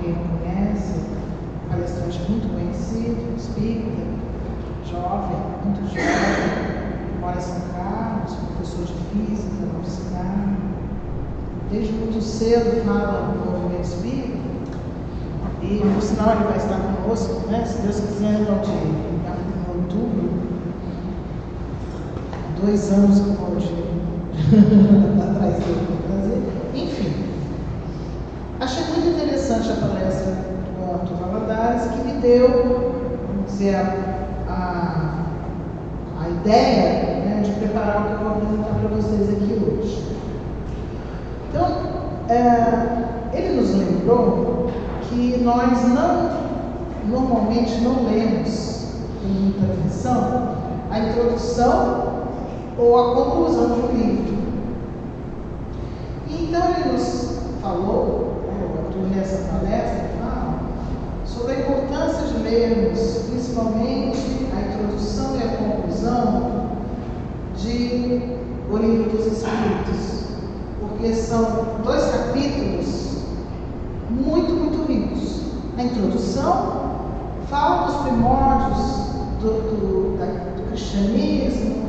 quem não conhece, palestrante muito conhecido, espírita, jovem, muito jovem, mora em São Carlos, professor de física na universidade, desde muito cedo fala no movimento espírita, e por sinal ele vai estar conosco, né, se Deus quiser, em outubro, 2 anos que eu hoje atrás dele para trazer, enfim. Achei muito interessante a palestra do Arthur Valadares, que me deu, vamos dizer, a ideia, né, de preparar o que eu vou apresentar para vocês aqui hoje. Então, ele nos lembrou que nós normalmente não lemos com muita atenção a introdução ou a conclusão de um livro. E então ele nos falou, nessa palestra, sobre a importância de lermos, principalmente, a introdução e a conclusão de O Livro dos Espíritos, porque são 2 capítulos muito ricos. A introdução fala dos primórdios do cristianismo,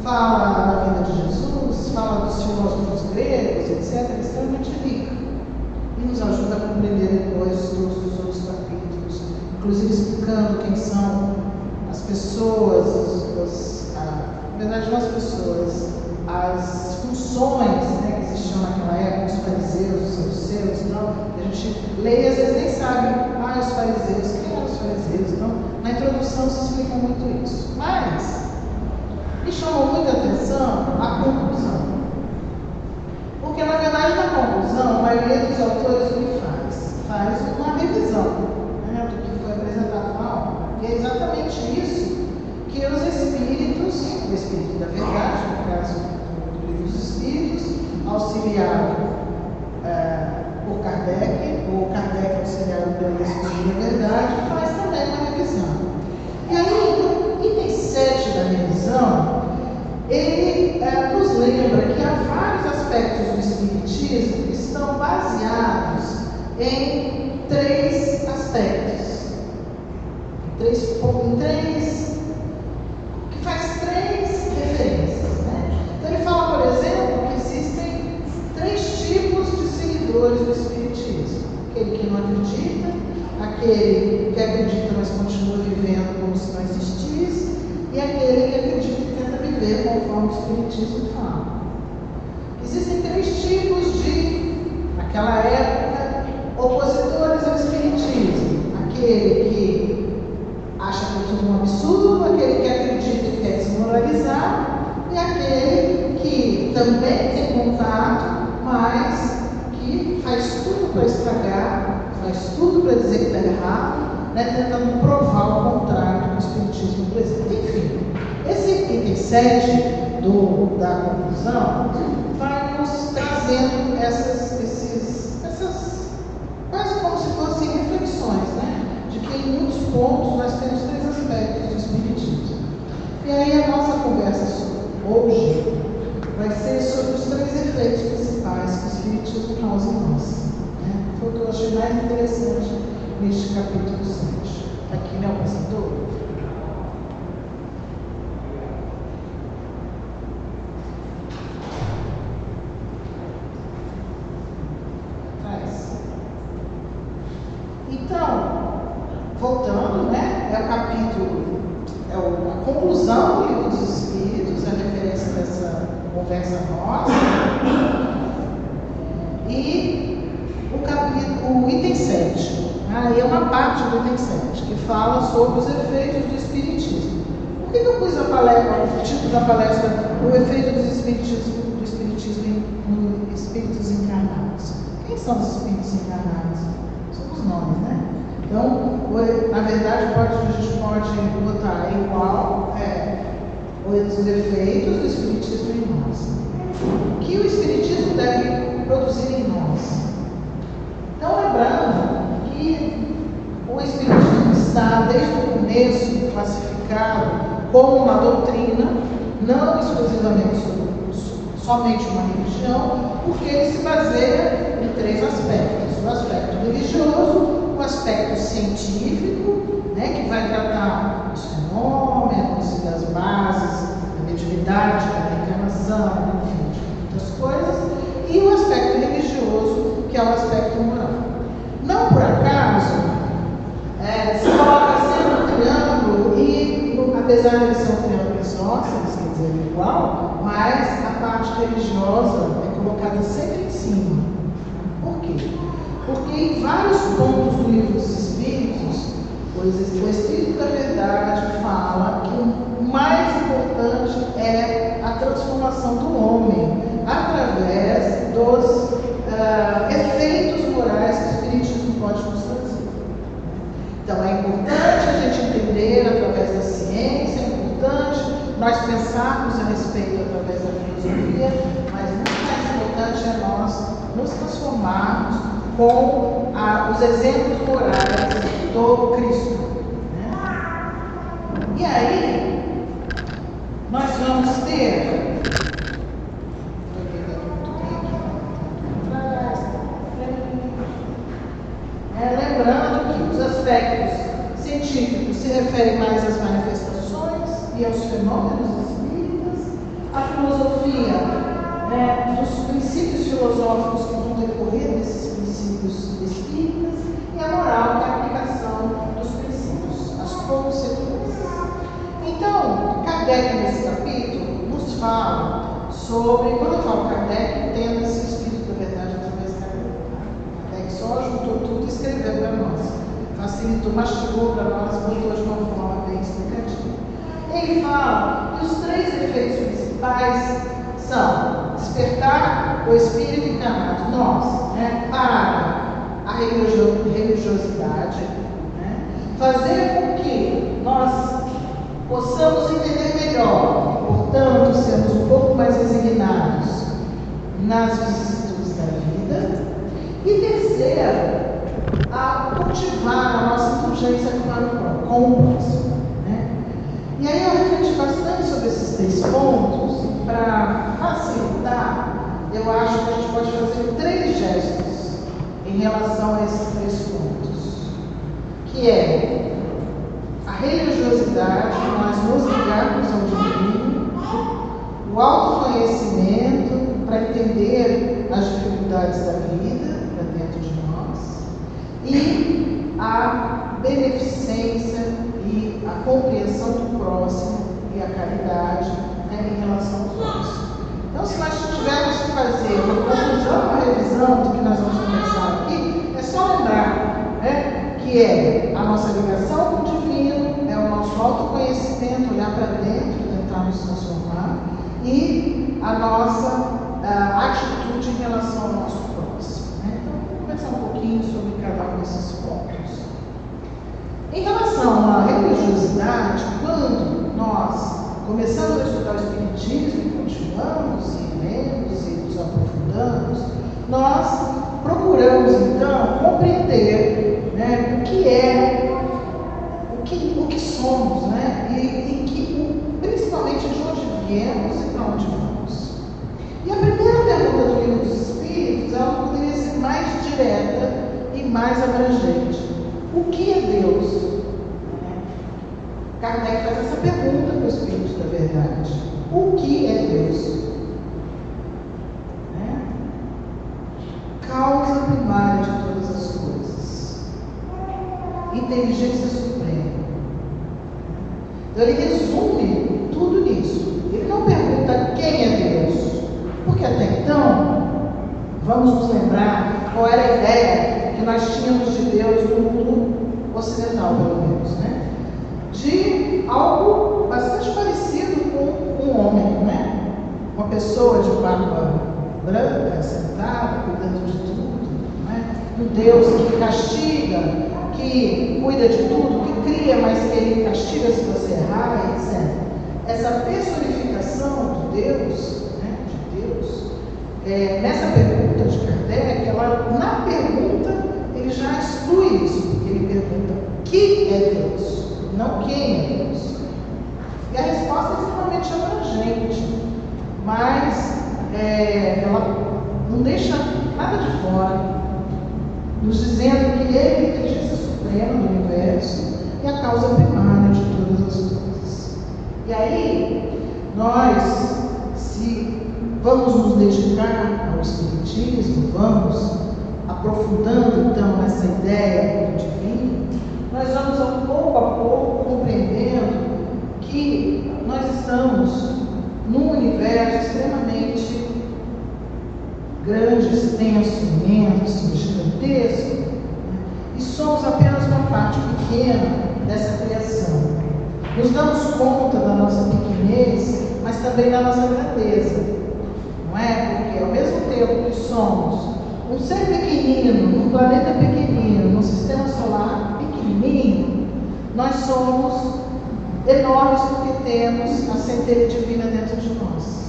fala da vida de Jesus, fala dos filósofos gregos, etc. É extremamente rica e nos ajuda a compreender depois todos os outros capítulos, inclusive explicando quem são as pessoas, na verdade não as pessoas, as funções, né, que existiam naquela época, os fariseus, os saduceus, então a gente lê e às vezes nem sabe, os fariseus, quem eram os fariseus? Então, na introdução se explica muito isso, mas me chamou muita atenção a conclusão, porque na verdade na conclusão a maioria dos autores o que faz uma revisão, né, do que foi apresentado na aula, e é exatamente isso que os espíritos, o Espírito da Verdade, no caso do Livro dos Espíritos, auxiliado por Kardec, ou Kardec auxiliado pelo Espírito da Verdade, faz também uma revisão. E aí, no item 7 da revisão, ele nos lembra que há vários aspectos do Espiritismo que estão baseados em 3 aspectos, que faz 3 referências, né? Então ele fala, por exemplo, que existem 3 tipos de seguidores do Espiritismo: aquele que não acredita, aquele que acredita mas continua vivendo como se não existisse, e aquele que acredita e tenta viver conforme o Espiritismo fala. Existem 3 tipos naquela época, opositores ao Espiritismo: aquele que acha que é tudo um absurdo, aquele que acredita e quer desmoralizar, e aquele que também tem contato, mas que faz tudo para estragar, faz tudo para dizer que está errado, né, tentando provar o contrário do que o Espiritismo apresenta. Enfim, esse item 7 da conclusão vai nos trazendo essas quase como se fossem reflexões, né, de que em muitos pontos nós temos 3 aspectos do Espiritismo. E aí a nossa conversa hoje vai ser sobre os 3 efeitos principais que o Espiritismo causa em nós, né? Foi o que eu achei mais interessante neste capítulo 7. Aqui, né, o pastor? Então, voltando, né, é o capítulo, a conclusão do Livro dos Espíritos, a referência dessa conversa nossa, e o item 7, aí é uma parte do item 7, que fala sobre os efeitos do Espiritismo. Por que eu pus o título da palestra, o efeito do Espiritismo em espíritos encarnados? Quem são os espíritos encarnados? Os nomes, né? Então, na verdade, a gente pode botar igual os efeitos do Espiritismo em nós. O que o Espiritismo deve produzir em nós? Então, lembrando que o Espiritismo está, desde o começo, classificado como uma doutrina, não exclusivamente somente uma religião, porque ele se baseia em 3 aspectos: o aspecto religioso, o aspecto científico, que vai tratar dos fenômenos e das bases da mediunidade, da reencarnação, enfim, de muitas coisas, e o aspecto religioso, que é o aspecto moral. Não por acaso, se coloca sempre um triângulo e, apesar de ser um triângulo isósceles, quer dizer, igual, mas a parte religiosa é colocada sempre em cima. Por quê? Porque em vários pontos do Livro dos Espíritos, o Espírito da Verdade fala que o mais importante é a transformação do homem através dos efeitos morais que o Espiritismo pode nos trazer. Então é importante a gente entender através da ciência, é importante nós pensarmos a respeito através da filosofia, mas muito mais importante é nós nos transformarmos com os exemplos morais do Cristo. E aí, nós vamos ter. Lembrando que os aspectos científicos se referem mais às manifestações e aos fenômenos espíritas, a filosofia, dos princípios filosóficos que vão decorrer desses princípios espíritas, e a moral, que é a aplicação dos princípios, as consequências. Então, Kardec, nesse capítulo, nos fala sobre, quando eu falo Kardec, entenda-se o Espírito da Verdade através da Kardec só juntou tudo e escreveu para nós, facilitou, mastigou para nós, botou de uma forma bem explicativa. Ele fala que os 3 efeitos principais são despertar o espírito encarnado, nós, para a religiosidade, fazer com que nós possamos entender melhor, portanto, sermos um pouco mais resignados nas vicissitudes da vida. E terceiro, a cultivar a nossa indulgência com o próximo. E aí eu refleti bastante sobre esses 3 pontos, e para facilitar, eu acho que a gente pode fazer 3 gestos em relação a esses 3 pontos, que é a religiosidade, nós nos ligarmos ao divino, o autoconhecimento para entender as dificuldades da vida para dentro de nós, e a beneficência e a compreensão do próximo e a caridade em relação aos outros. Então, se nós tivermos que fazer uma conclusão, uma revisão do que nós vamos conversar aqui, é só lembrar que é a nossa ligação com o divino, é o nosso autoconhecimento, olhar para dentro, tentar nos transformar, e a nossa atitude em relação ao nosso próximo. Então, vamos conversar um pouquinho sobre cada um desses pontos. Em relação à religiosidade, quando nós começamos a estudar o Espiritismo e continuamos e lemos e nos aprofundamos, nós procuramos então compreender o que é, o que somos, e principalmente de onde viemos e para onde vamos. E a primeira pergunta do Livro dos Espíritos, ela poderia ser mais direta e mais abrangente. O que é Deus? Kardec faz essa pergunta para o Espírito da Verdade. O que é Deus? Causa primária de todas as coisas. Inteligência suprema. Então ele resume tudo nisso. Ele não pergunta quem é Deus, porque até então, vamos nos lembrar qual era a ideia que nós tínhamos de Deus no mundo ocidental, pelo menos, de algo bastante parecido com um homem, uma pessoa de barba branca, sentada, cuidando de tudo, um Deus que castiga, que cuida de tudo, que cria, mas que ele castiga se você errar, etc. Essa personificação de Deus, nessa pergunta de Kardec, na pergunta, ele já exclui isso, porque ele pergunta o que é Deus, não quem é Deus. E a resposta é extremamente abrangente, mas não deixa nada de fora, nos dizendo que Ele é a inteligência suprema do universo e a causa primária de todas as coisas. E aí, nós, se vamos nos dedicar ao Espiritismo, vamos aprofundando então nessa ideia do divino, nós vamos pouco a pouco compreendendo que nós estamos num universo extremamente grande, extenso, imenso, gigantesco, e somos apenas uma parte pequena dessa criação. Nos damos conta da nossa pequenez, mas também da nossa grandeza, não é? Porque ao mesmo tempo que somos um ser pequenino, num planeta pequenino, num sistema solar pequenininho, nós somos enormes porque temos a centelha divina dentro de nós.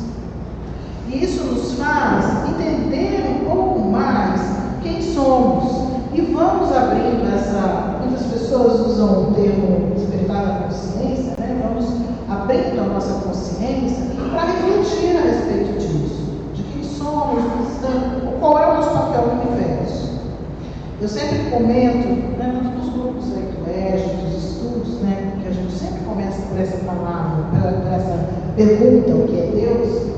E isso nos faz entender um pouco mais quem somos. E vamos abrindo essa... Muitas pessoas usam o termo despertar da consciência, né? Vamos abrindo a nossa consciência para refletir a respeito disso. De quem somos, qual é o nosso papel no universo. Eu sempre comento, né, nos grupos aí do EJA, dos estudos, né, que a gente sempre começa por essa palavra, por essa pergunta, o que é Deus?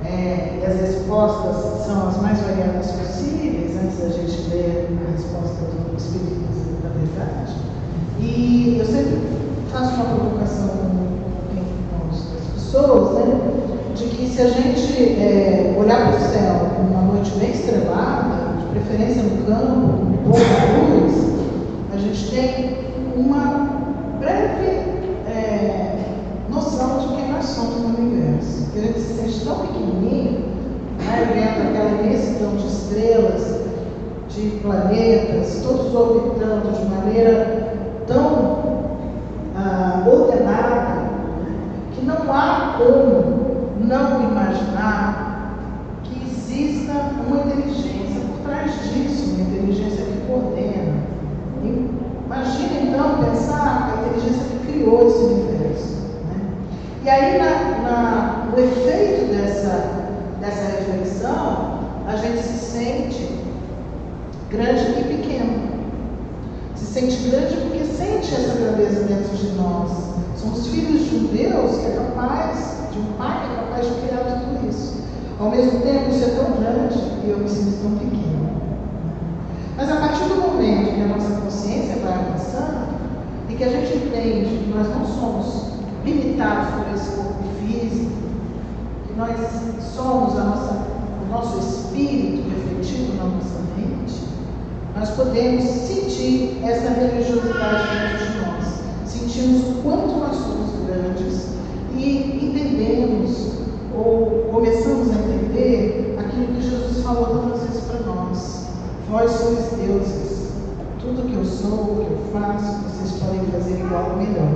E as respostas são as mais variadas possíveis, antes da gente ler a resposta do Espiritismo da verdade. E eu sempre faço uma provocação com as pessoas, né, de que se a gente olhar para o céu numa noite bem estrelada, de preferência no campo, com pouca luz, a gente tem uma breve noção de quem nós somos no universo. E a gente se sente tão pequenininho, né, vendo aquela imensidão de estrelas, de planetas, todos orbitando de maneira tão ordenada, que não há como não imaginar que exista uma inteligência por trás disso, uma inteligência que coordena. Imagina então pensar a inteligência que criou esse universo. E aí, no efeito dessa reflexão, a gente se sente grande e pequeno. Se sente grande porque sente essa grandeza dentro de nós. Somos filhos de um Deus que é capaz, de um Pai que é capaz de criar tudo isso. Ao mesmo tempo, isso é tão grande e eu me sinto tão pequeno. Mas a partir do momento que a nossa consciência vai avançando e que a gente entende que nós não somos limitados por esse corpo físico, que nós somos o nosso espírito refletido na nossa mente, nós podemos sentir essa religiosidade dentro de nós, sentimos o quanto nós somos grandes e entendemos, ou começamos a entender aquilo que Jesus falou tantas vezes para nós: vós sois deuses, tudo que eu sou, o que eu faço, vocês podem fazer igual ou melhor.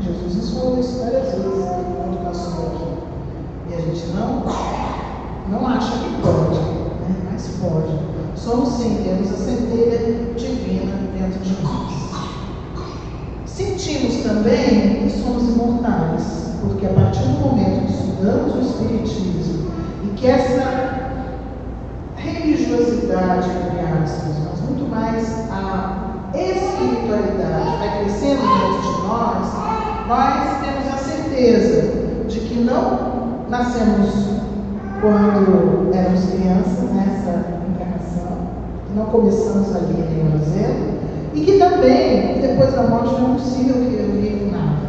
Jesus nos falou isso várias vezes quando passou aqui. E a gente não acha que pode, né? Mas pode. Somos sim, temos a centelha divina dentro de nós. Sentimos também que somos imortais, porque a partir do momento que estudamos o Espiritismo e que essa religiosidade, entre aspas, mas muito mais a espiritualidade vai crescendo dentro de nós temos a certeza de que não nascemos quando éramos crianças, nessa encarnação, que não começamos ali nem no zero, e que também, depois da morte, não é possível que eu viva nada.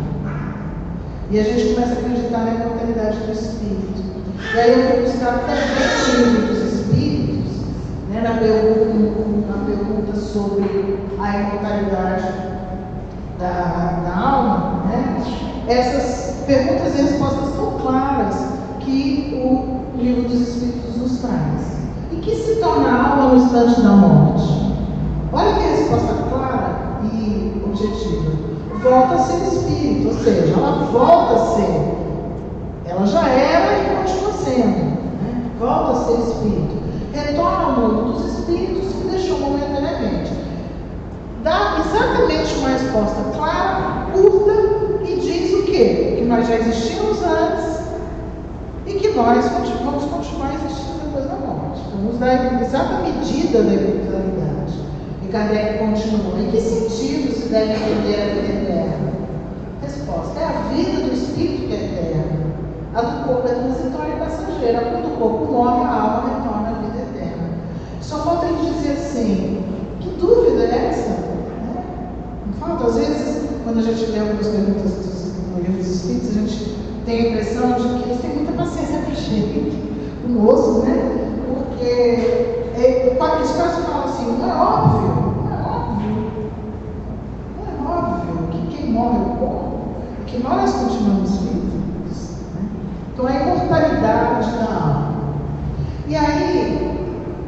E a gente começa a acreditar na imortalidade do Espírito. E aí eu vou buscar também no livro dos Espíritos, né, na pergunta sobre a imortalidade da alma, né? Essas perguntas e respostas tão claras que o livro dos Espíritos nos traz. E que se torna a alma no instante da morte? Olha que resposta clara e objetiva. Volta a ser espírito, ou seja, ela volta a ser. Ela já era e continua sendo, né? Volta a ser espírito. Retorna ao mundo dos espíritos que deixou momentaneamente. Dá exatamente uma resposta clara, curta, e diz o quê? Que nós já existimos antes e que nós vamos continuar existindo depois da morte. Então, nos dá a exata medida da imortalidade. E Kardec continua: em que sentido se deve entender a vida eterna? Resposta: é a vida do espírito que é eterna. A do corpo é transitória e passageira. Quando o corpo morre, a alma retorna à vida eterna. Só falta ele dizer assim: que dúvida é essa? Não falta, às vezes, quando a gente lê algumas perguntas no livro dos Espíritos, a gente tem a impressão de que eles têm muita paciência com a gente, conosco, né? Porque eles quase falam assim: não é óbvio que quem morre é o corpo, e que nós continuamos vivos, né? Então é a imortalidade da alma. E aí,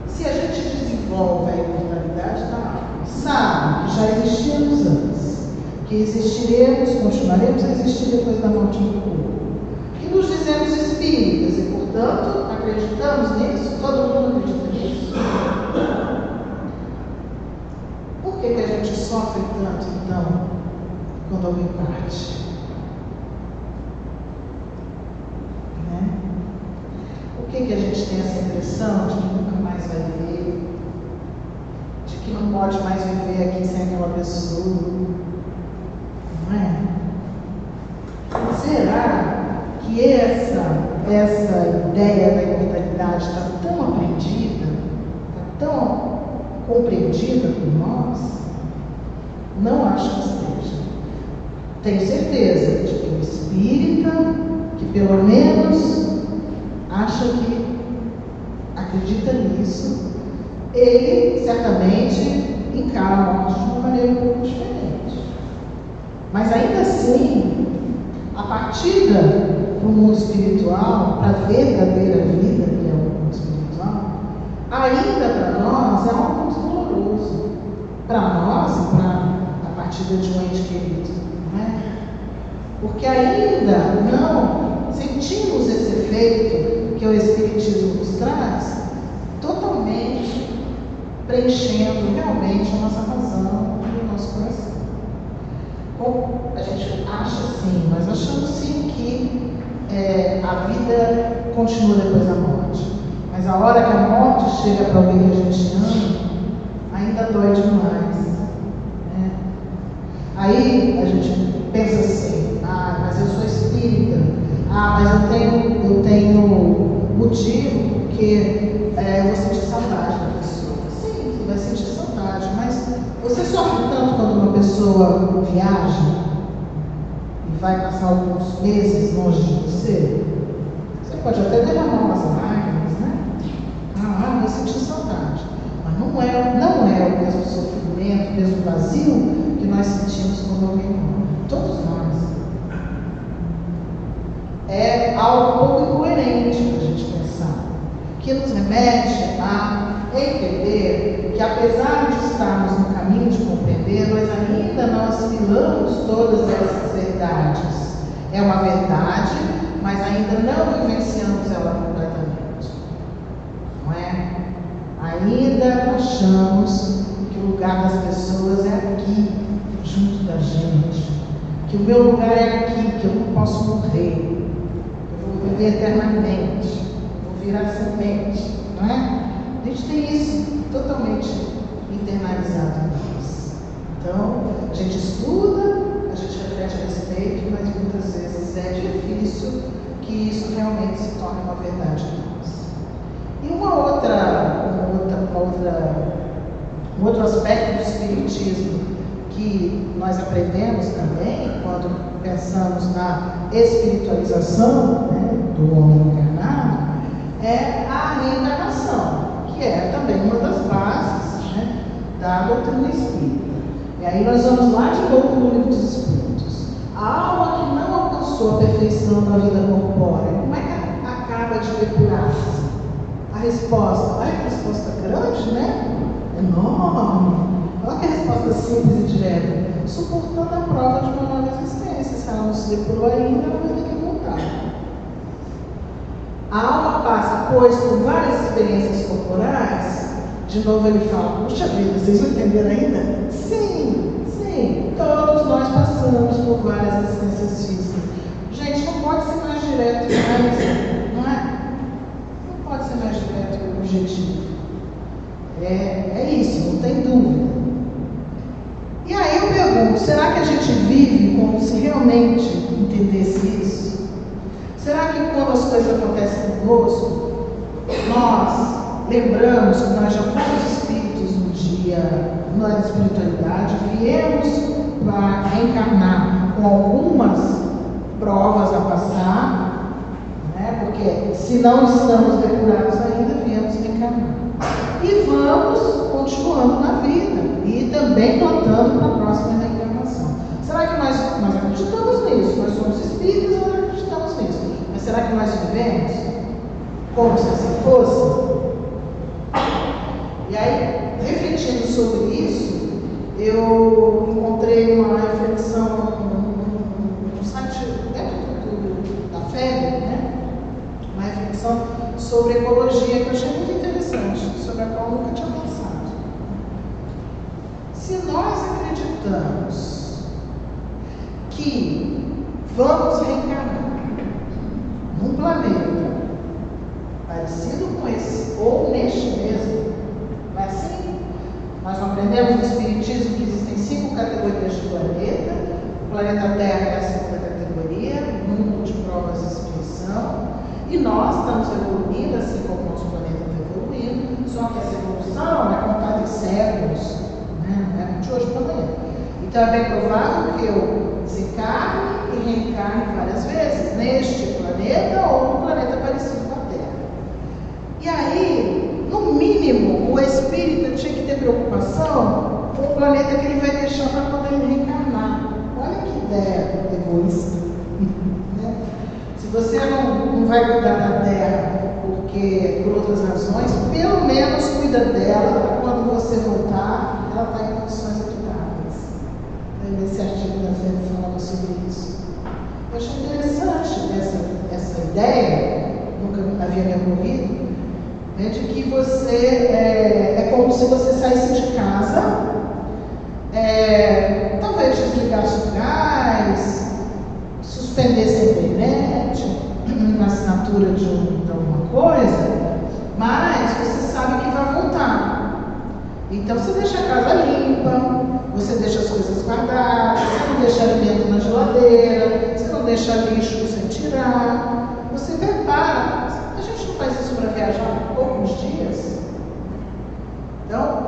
se a gente desenvolve a imortalidade da alma, sabe que já existimos antes, que existiremos, continuaremos a existir depois da morte do corpo, que nos dizemos espíritas e, portanto, acreditamos nisso, todo mundo acredita nisso. Por que a gente sofre tanto, então, quando alguém parte? Né? Por que a gente tem essa impressão de que nunca mais vai ver, de que não pode mais viver aqui sem aquela pessoa? Não é? Será que essa ideia da imortalidade está tão aprendida, está tão compreendida por nós? Não acho que esteja. Tenho certeza de que o espírita, que pelo menos acha que acredita nisso, ele certamente encara a morte de uma maneira um pouco diferente. Mas ainda assim, a partida para o mundo espiritual, para a verdadeira vida, que é o mundo espiritual, ainda para nós é algo muito doloroso. Para nós e para a partida de um ente querido, não é? Porque ainda não sentimos esse efeito que o Espiritismo nos traz totalmente preenchendo realmente a nossa razão e o nosso coração. Bom, a gente acha sim, mas achamos sim que a vida continua depois da morte. Mas a hora que a morte chega para alguém que a gente ama, ainda dói demais. Né? Aí a gente pensa assim: mas eu sou espírita, mas eu tenho motivo porque eu vou sentir saudade da pessoa. Sim, você vai sentir saudade, mas você sofre tanto quando uma pessoa viaja e vai passar alguns meses longe de você? Você pode até derramar umas lágrimas, né? Vai sentir saudade. Mas não é o mesmo sofrimento, o mesmo vazio que nós sentimos quando alguém morre. Todos nós. É algo um pouco incoerente para a gente pensar, que nos remete a entender que, apesar de estarmos no caminho de compreender, nós ainda não assimilamos todas essas verdades. É uma verdade, mas ainda não vivenciamos ela completamente. Não é? Ainda achamos que o lugar das pessoas é aqui, junto da gente. Que o meu lugar é aqui, que eu não posso morrer. Eu vou viver eternamente. Vou virar semente. Não é? A gente tem isso totalmente internalizado em nós. Então, a gente estuda, a gente reflete a respeito, mas muitas vezes é difícil que isso realmente se torne uma verdade em nós. E um outro aspecto do espiritismo que nós aprendemos também quando pensamos na espiritualização, né, do homem encarnado é a reencarnação, que é também uma das bases, né, da doutrina espírita. E aí nós vamos lá de novo no Livro dos Espíritos. A alma que não alcançou a perfeição da vida corpórea, como é que acaba de depurar-se? A resposta, olha que resposta grande, né? Enorme. Olha que resposta simples e direta. Suportando a prova de uma nova existência. Se ela não se depurou ainda, ela vai ter que voltar. A alma passa, pois, por várias experiências corporais. De novo ele fala: puxa vida, vocês não entenderam ainda? Sim, sim. Todos nós passamos por várias existências físicas. Gente, não pode ser mais direto, não é? Não pode ser mais direto objetivo. É isso, não tem dúvida. E aí eu pergunto, será que a gente vive como se realmente entendesse isso? Será que quando as coisas acontecem conosco, nós lembramos que nós já fomos espíritos um dia na espiritualidade, viemos para reencarnar com algumas provas a passar, né? Porque se não estamos depurados ainda, viemos reencarnar. E vamos continuando na vida e também lutando para a próxima reencarnação. Será que nós acreditamos nisso? Nós somos espíritos e nós acreditamos nisso. Mas será que nós vivemos como se assim fosse? E aí, refletindo sobre isso, eu encontrei uma reflexão no site da FEB, né? Uma reflexão sobre ecologia que eu achei muito interessante, sobre a qual eu nunca tinha pensado. Se nós acreditamos que vamos reencarnar num planeta parecido com esse, ou neste mesmo, não é assim? Nós não aprendemos no Espiritismo que existem 5 categorias de planeta. O planeta Terra é a 5ª categoria, mundo de provas e expiação. E nós estamos evoluindo, assim como o nosso planeta está evoluindo, só que essa evolução é contada em séculos, né? Não é de hoje para amanhã. Então é bem provável que eu desencarne e reencarne várias vezes, neste planeta ou num planeta parecido com a Terra. E aí, no mínimo, o espírito tinha que ter preocupação com o planeta que ele vai deixar para quando ele reencarnar. Olha que ideia egoísta. Né? Se você não vai cuidar da Terra por outras razões, pelo menos cuida dela para quando você voltar, ela está em condições equitáveis. Nesse artigo da FEB falava sobre isso. Eu achei interessante essa ideia, nunca havia me ocorrido, né, de que você é como se você saísse de casa, talvez desligasse o gás, suspendesse a internet, uma assinatura de alguma coisa, mas você sabe que vai voltar. Então você deixa a casa limpa, você deixa as coisas guardadas, você não deixa alimento na geladeira, você não deixa lixo sem tirar, você prepara. A gente não faz isso para viajar por poucos dias. Então,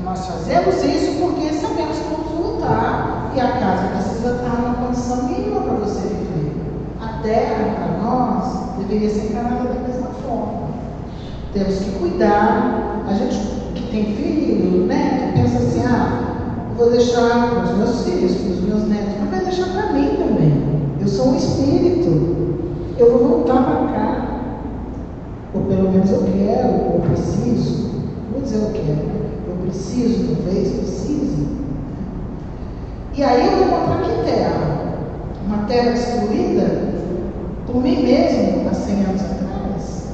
nós fazemos isso porque sabemos que vamos voltar e a casa precisa estar numa condição mínima para você viver. A terra, para nós, deveria ser encarada da mesma forma. Temos que cuidar. A gente que tem filho, né, que pensa assim, vou deixar para os meus filhos, para os meus netos, mas vai deixar para mim também. Eu sou um espírito. Eu vou voltar para cá. Ou pelo menos eu quero, ou preciso. Vou dizer eu quero. Eu preciso, talvez precise. E aí eu vou encontrar que terra? Uma terra destruída por mim mesmo há 100 anos atrás,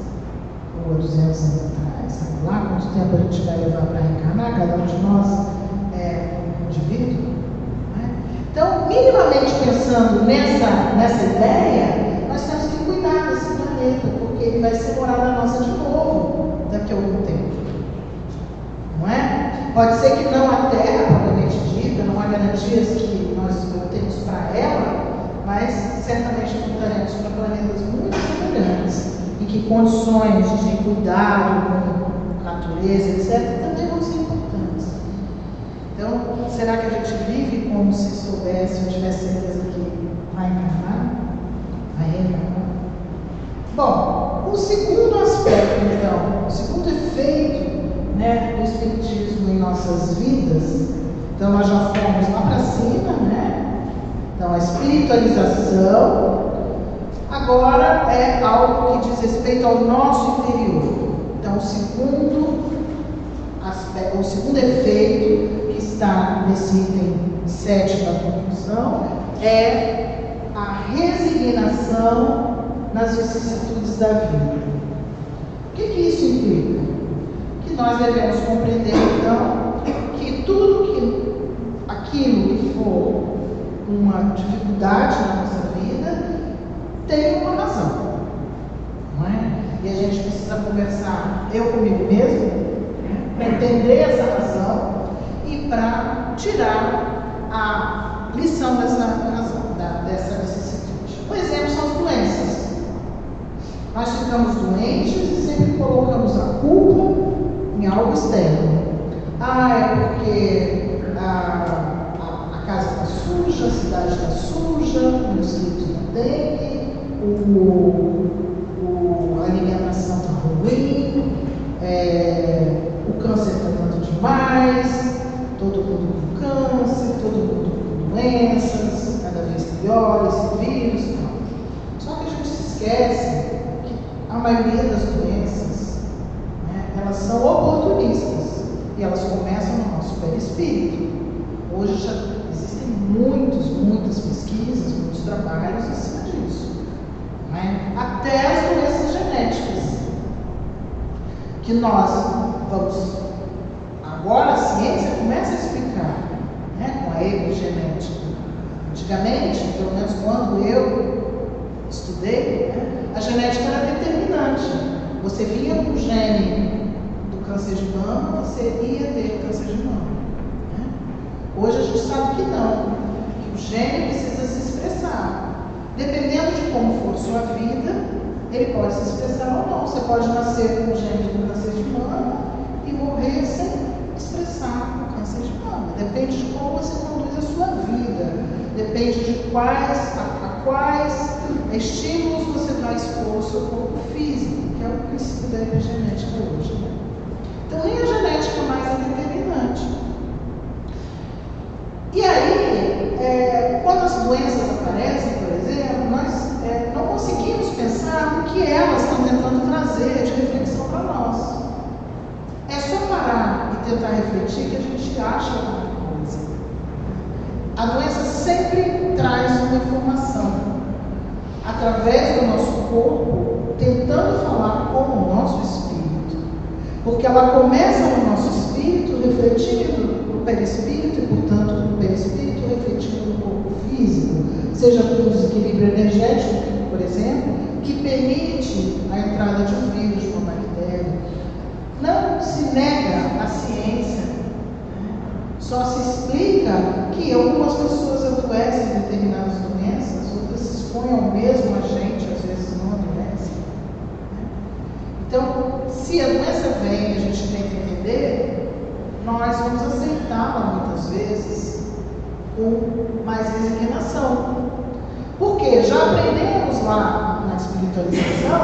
ou 200 anos atrás, sabe lá quanto tempo a gente vai levar para reencarnar, cada um de nós é um indivíduo. Né? Então, minimamente pensando nessa ideia, nós temos que cuidar desse planeta, porque ele vai ser morada nossa de novo daqui a algum tempo. Não é? Pode ser que não a Terra, propriamente dita, não há garantias que nós temos para ela, mas certamente voltaremos para planetas muito semelhantes, em que condições de cuidado com a natureza, etc., também vão ser importantes. Então, será que a gente vive como se soubesse ou tivesse certeza que vai encarnar? Vai reencarnar? Bom, o segundo aspecto, então, o segundo efeito, né, do espiritismo em nossas vidas, então nós já fomos lá para cima, né? Então a espiritualização agora é algo que diz respeito ao nosso interior. Então o segundo aspecto, o segundo efeito que está nesse item 7 da conclusão é a resignação nas vicissitudes da vida. O que isso implica? Que nós devemos compreender, então, que aquilo que for uma dificuldade na nossa vida tem uma razão, não é? E a gente precisa conversar eu comigo mesmo, para entender essa razão e para tirar a lição dessa razão, dessa vicissitude. Um exemplo são as doenças. Nós ficamos doentes e sempre colocamos a culpa em algo externo. É porque a casa está suja, a cidade está suja, o mosquito não tem, a alimentação está ruim, o câncer está dando demais, todo mundo com câncer, todo mundo com doenças, cada vez piores, esse vírus. Não. Só que a gente se esquece que a maioria das doenças, elas são oportunistas e elas começam no nosso perispírito. Hoje já existem muitas pesquisas, muitos trabalhos em cima disso. Até as doenças genéticas, que nós vamos. Agora a ciência começa a explicar, com a epigenética. Antigamente, pelo menos quando eu estudei, a genética era determinante. Você vinha com o gene do câncer de mama, você ia ter câncer de mama. Hoje a gente sabe que não, que o gene precisa se expressar. Dependendo de como for sua vida, ele pode se expressar ou não. Você pode nascer com o gene do câncer de mama e morrer sem expressar o câncer de mama. Depende de como você conduz a sua vida. Depende de a quais estímulos você vai expor ao seu corpo físico, que é o princípio da epigenética hoje. Então, nem a genética mais é determinante. E aí, quando as doenças aparecem, por exemplo, nós não conseguimos pensar no que elas estão tentando trazer de reflexão para nós. É só parar e tentar refletir que a gente acha alguma coisa. A doença sempre traz uma informação, através do nosso corpo, tentando falar com o nosso espírito. Porque ela começa no nosso espírito, refletindo no perispírito, e, portanto, no perispírito refletindo no corpo físico, seja por um desequilíbrio energético, por exemplo, que permite a entrada de um vírus, de uma bactéria. Não se nega a ciência, só se explica que algumas pessoas adoecem de determinadas doenças, outras se expõem ao mesmo agente, às vezes não adoecem. Então, se a doença vem e a gente tem que entender, nós vamos aceitá-la muitas vezes com mais resignação. Porque já aprendemos lá na espiritualização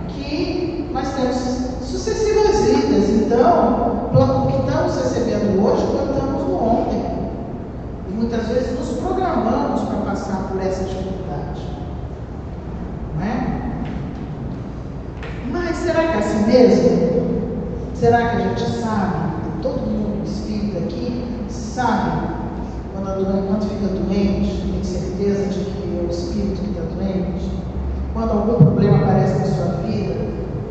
que nós temos sucessivas vidas. Então, o que estamos recebendo hoje, plantamos no ontem. E muitas vezes nos programamos para passar por essa dificuldade. Não é? Mas será que é assim mesmo? Será que a gente sabe? Todo mundo espírita aqui sabe quando fica doente, tem certeza de que é o espírito que está doente. Quando algum problema aparece na sua vida,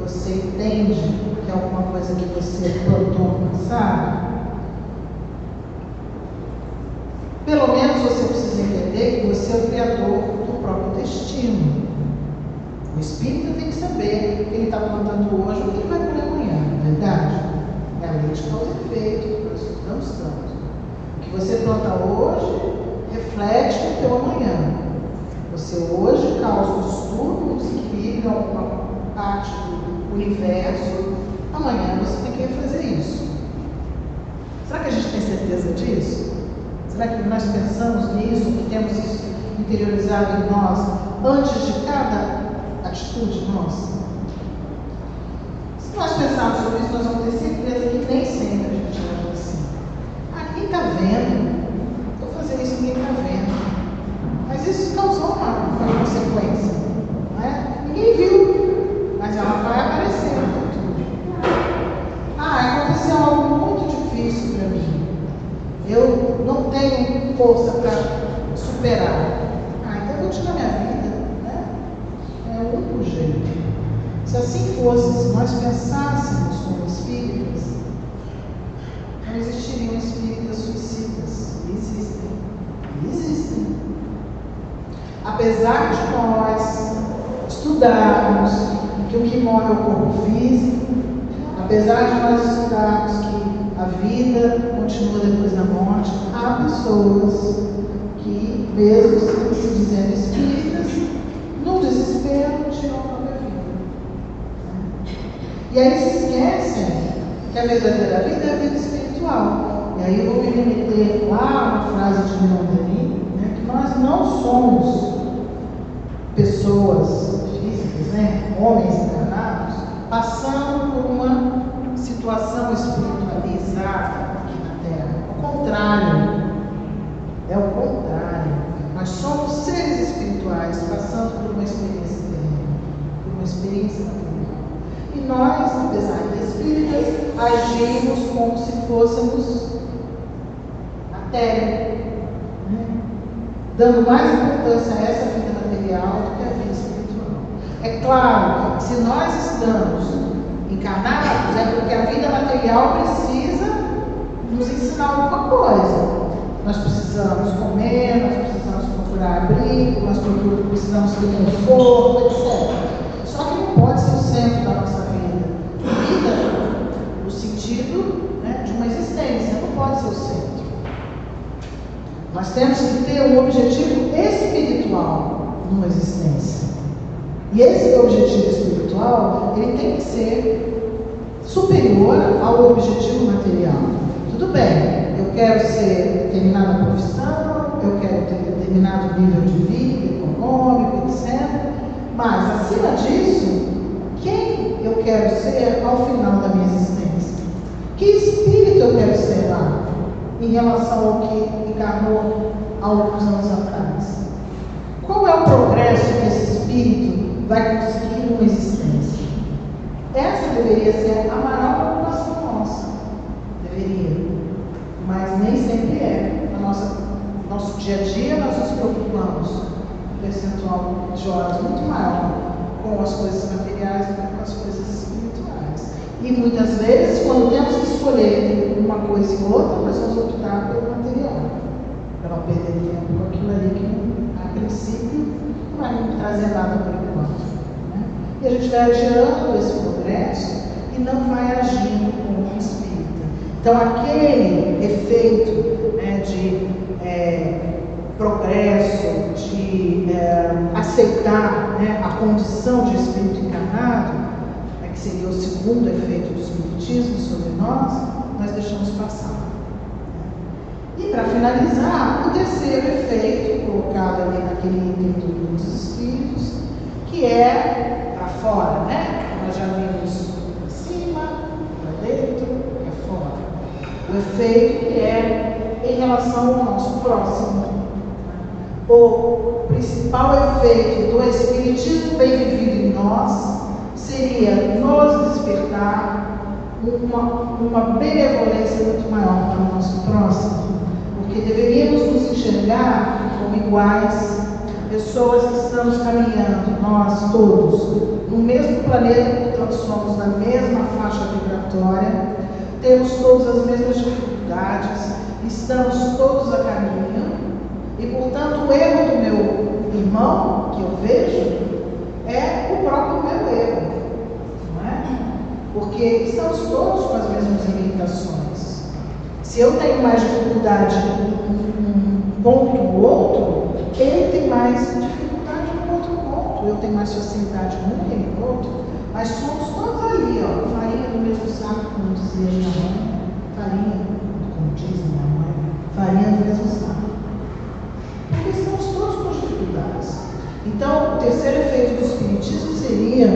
você entende que é alguma coisa que você plantou no passado. Pelo menos você precisa entender que você é o criador do próprio destino. O espírito tem que saber que ele está plantando hoje o que ele vai colher amanhã, não é verdade? É a lei de causa e efeito, nós estudamos tanto. O que você planta hoje reflete no teu amanhã. Você hoje causa um distúrbio, um desequilíbrio, alguma parte do universo. Amanhã você tem que refazer isso. Será que a gente tem certeza disso? Será que nós pensamos nisso, que temos isso interiorizado em nós, antes de cada atitude nossa? Se nós pensarmos sobre isso, nós vamos ter certeza que nem sempre a gente age assim. Ninguém está vendo. Estou fazendo isso, ninguém está vendo. Mas isso causou uma consequência. Não é? Ninguém viu, mas ela vai aparecer no futuro. Aconteceu algo muito difícil para mim. Eu não tenho força para superar. Então eu vou tirar minha vida. Né? É o único jeito. Se assim fosse, se nós pensássemos como espíritas, não existiriam espíritas suicidas. Existem. Existem. Apesar de nós estudarmos que o que morre é o corpo físico, apesar de nós estudarmos que a vida continua depois da morte, há pessoas que, mesmo se dizendo espíritas, no desespero tiram a própria vida. E aí se esquecem que a verdadeira vida é a vida espiritual. E aí eu vou me remeter lá a uma frase de Leon Denis, né, que nós não somos pessoas físicas, né, homens encarnados, passando por uma situação espiritualizada aqui na Terra. Ao contrário, é o contrário. Nós somos seres espirituais passando por uma experiência terrena, por uma experiência material. E nós, apesar de espíritas, agimos como se fôssemos a Terra, né? Dando mais importância a essa vida material do que a vida espiritual. É claro que se nós estamos encarnados, é porque a vida material precisa nos ensinar alguma coisa. Nós precisamos comer, nós precisamos procurar abrigo, nós precisamos ter conforto, etc. Só que não pode ser o centro da nossa vida. Vida no sentido, né, de uma existência, não pode ser o centro. Nós temos que ter um objetivo espiritual numa existência. E esse objetivo espiritual, ele tem que ser superior ao objetivo material. Tudo bem, eu quero ser determinada profissão, eu quero ter determinado nível de vida, econômico, etc. Mas, acima disso, quem eu quero ser ao final da minha existência? Que espírito eu quero ser lá, em relação ao que encarnou há alguns anos atrás? Qual é o progresso que esse espírito vai conseguir numa existência? Essa deveria ser a maior preocupação nossa. Deveria. Mas nem sempre é. No nosso dia a dia, nós nos preocupamos um percentual de horas muito maior com as coisas materiais do que com as coisas espirituais. E muitas vezes, quando temos que escolher uma coisa e outra, nós vamos optar pelo material, para não perder tempo com aquilo ali que, a princípio, não vai nos trazer nada por enquanto. Né? E a gente vai adiando esse progresso e não vai agindo como um espírita. Então, aquele efeito, né, de progresso, de aceitar, né, a condição de espírito encarnado, que seria o segundo efeito do espiritismo sobre nós deixamos passar. E para finalizar, o terceiro efeito, colocado ali naquele item dos espíritos, que é para fora, né? Nós já vimos para cima, para dentro, para fora. O efeito que é em relação ao nosso próximo. O principal efeito do espiritismo bem vivido em nós seria nos despertar uma benevolência muito maior para o nosso próximo, porque deveríamos nos enxergar como iguais, pessoas que estamos caminhando, nós todos, no mesmo planeta, portanto somos da mesma faixa vibratória, temos todas as mesmas dificuldades, estamos todos a caminho, e portanto o erro do meu irmão, que eu vejo, é o próprio meu erro. Porque estamos todos com as mesmas limitações. Se eu tenho mais dificuldade num ponto ou outro, ele tem mais dificuldade no outro ponto. Eu tenho mais facilidade num e no outro. Mas somos todos ali, ó, farinha do mesmo saco, como dizia minha mãe. Farinha, como diz minha mãe, farinha do mesmo saco. Porque estamos todos com dificuldades. Então, o terceiro efeito do espiritismo seria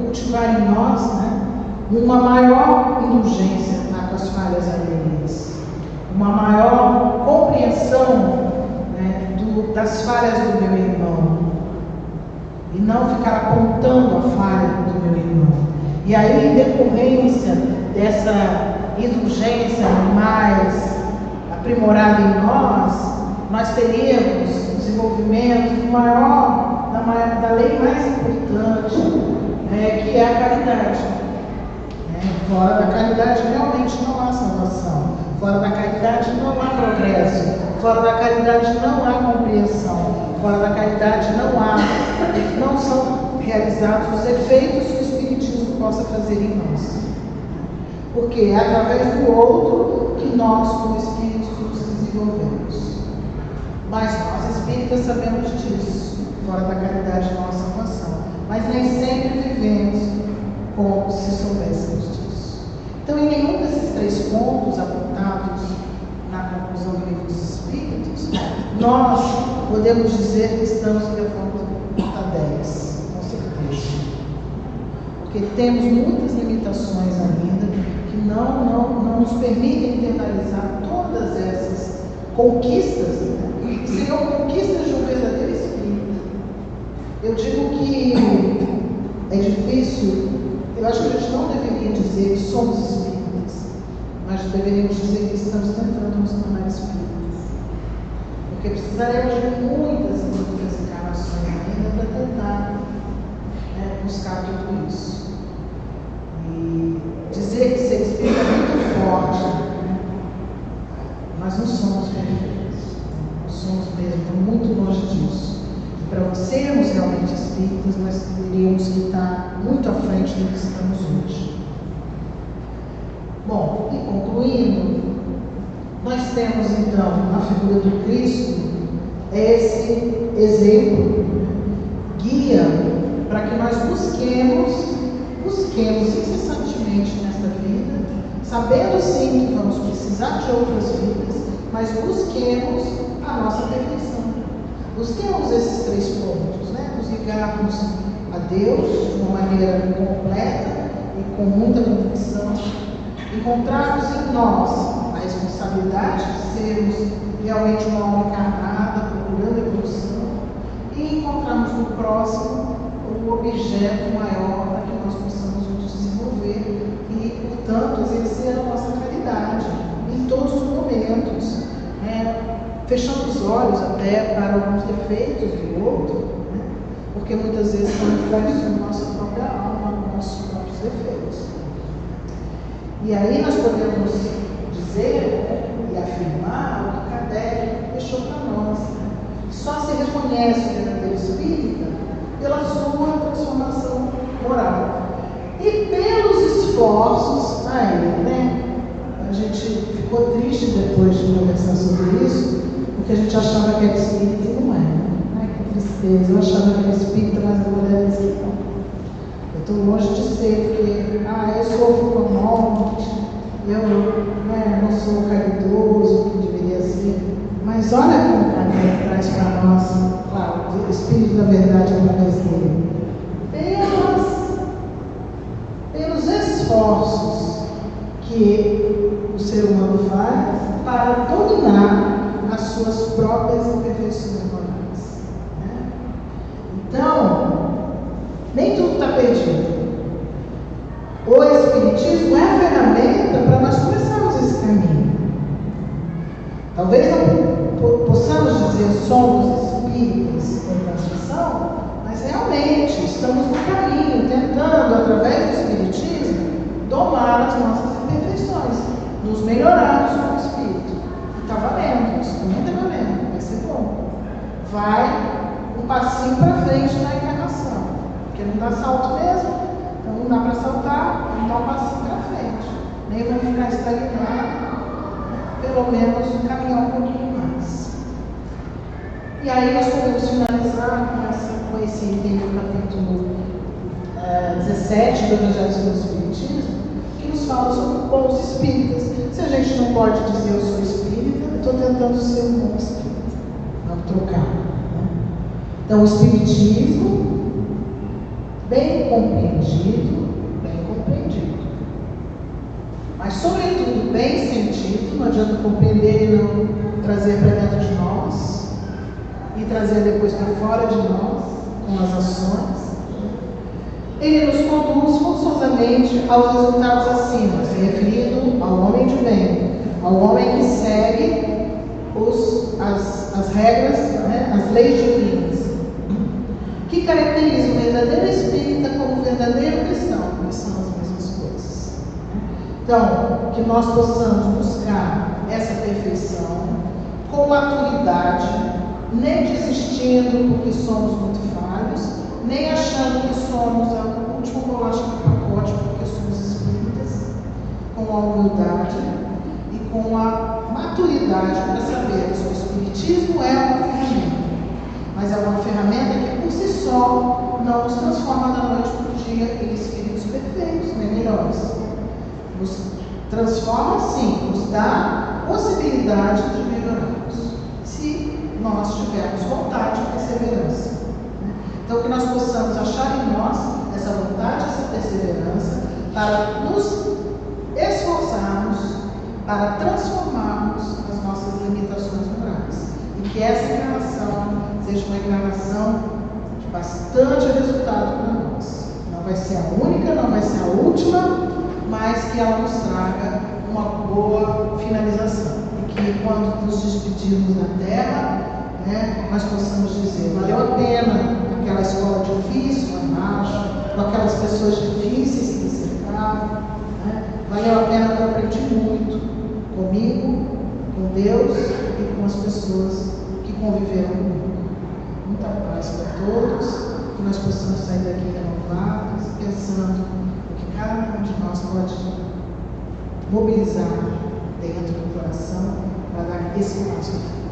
cultivar em nós, né, uma maior indulgência com as falhas alheias, uma maior compreensão, né, das falhas do meu irmão, e não ficar apontando a falha do meu irmão. E aí, em decorrência dessa indulgência mais aprimorada em nós teríamos o desenvolvimento maior da lei mais importante, que é a caridade. Fora da caridade realmente não há salvação. Fora da caridade não há progresso. Fora da caridade não há compreensão. Fora da caridade não são realizados os efeitos que o espiritismo possa fazer em nós. Porque é através do outro que nós, como espíritos, nos desenvolvemos. Mas nós, espíritas, sabemos disso, fora da caridade nossa atuação. Mas nem sempre vivemos como se soubéssemos disso. Então, em nenhum desses 3 pontos apontados na conclusão do Livro dos Espíritos, nós podemos dizer que estamos levando nota 10, com certeza. Porque temos muitas limitações ainda que não nos permitem internalizar todas essas conquistas, né? Que seriam conquistas de um verdadeiro espírito. Eu digo que é difícil, eu acho que a gente não deveria dizer que somos espíritas, mas deveríamos dizer que estamos tentando nos tornar espíritas. Porque precisaremos de muitas e muitas encarnações ainda para tentar buscar tudo isso. E dizer que ser espírita é muito forte, mas não somos perfeitos. Não somos mesmo, estamos muito longe disso. E para sermos realmente espíritas, nós teríamos que estar muito à frente do que estamos hoje. Bom, e concluindo, nós temos então na figura do Cristo esse exemplo, guia, para que nós busquemos incessantemente nesta vida, sabendo sim que vamos precisar de outras vidas, mas busquemos a nossa perfeição. Busquemos esses 3 pontos, nos ligarmos a Deus de uma maneira completa e com muita convicção, encontrarmos em nós a responsabilidade de sermos realmente uma alma encarnada, procurando evolução, e encontrarmos no próximo o objeto maior para que nós possamos nos desenvolver e, portanto, exercer a nossa caridade em todos os momentos, fechando os olhos até para alguns defeitos do outro, porque muitas vezes são reflexos da nossa própria alma, dos nossos próprios defeitos. E aí nós podemos dizer e afirmar o que Kardec deixou para nós. Só se reconhece o verdadeiro espírita pela sua transformação moral. E pelos esforços, a gente ficou triste depois de conversar sobre isso, porque a gente achava que era espírita e não era. Que tristeza, eu achava que era espírita, mas a mulher disse que não. Eu estou longe de ser, porque eu sofro com a morte, eu não sou caridoso, que deveria ser. Mas olha como o Kardec traz para nós, claro, o Espírito da Verdade através dele. Pelos esforços que o ser humano faz para dominar as suas próprias imperfeições morais. Então, nem tudo está perdido. O Espiritismo é a ferramenta para nós começarmos esse caminho. Talvez não possamos dizer somos espíritas em construção, mas realmente estamos no caminho, tentando, através do Espiritismo, domar as nossas imperfeições, nos melhorarmos como espírito. E está valendo, isso também está valendo, vai ser bom. Vai um passinho para frente na encarnação, porque não dá salto mesmo, então não dá para saltar, vamos dar um passinho para frente. Nem vamos ficar estagnados, pelo menos caminhar um pouquinho mais. E aí nós podemos finalizar com esse item do capítulo 17 do Evangelho segundo o Espiritismo, que nos fala sobre bons espíritas. Se a gente não pode dizer eu sou espírita, eu estou tentando ser um bom espírita. Vamos trocar. Então, o Espiritismo, bem compreendido, mas, sobretudo, bem sentido. Não adianta compreender e não trazer para dentro de nós e trazer depois para fora de nós, com as ações. Ele nos conduz forçosamente aos resultados acima, se referindo ao homem de bem, ao homem que segue as regras, as leis divinas, que caracteriza o verdadeiro espírita como o verdadeiro cristão, que são as mesmas coisas. Então, que nós possamos buscar essa perfeição com maturidade, nem desistindo porque somos muito falhos, nem achando que somos a última bolacha do pacote porque somos espíritas, com humildade e com a maturidade para saber que o Espiritismo é uma ferramenta, mas é uma ferramenta que por si só não nos transforma da noite para o dia em espíritos perfeitos, nem melhores. Nos transforma sim, nos dá possibilidade de melhorarmos, se nós tivermos vontade e perseverança. Então, que nós possamos achar em nós essa vontade, essa perseverança, para nos esforçarmos, para transformarmos as nossas limitações morais. E que essa encarnação seja uma encarnação de bastante resultado para nós. Não vai ser a única, não vai ser a última, mas que ela nos traga uma boa finalização. E que quando nos despedirmos da Terra, nós possamos dizer, valeu a pena aquela escola difícil, a marcha, com aquelas pessoas difíceis que me cercavam, valeu a pena que eu aprendi muito comigo, com Deus e com as pessoas que conviveram comigo. Muita paz para todos, que nós possamos sair daqui renovados, pensando no que cada um de nós pode mobilizar dentro do coração para dar esse passo.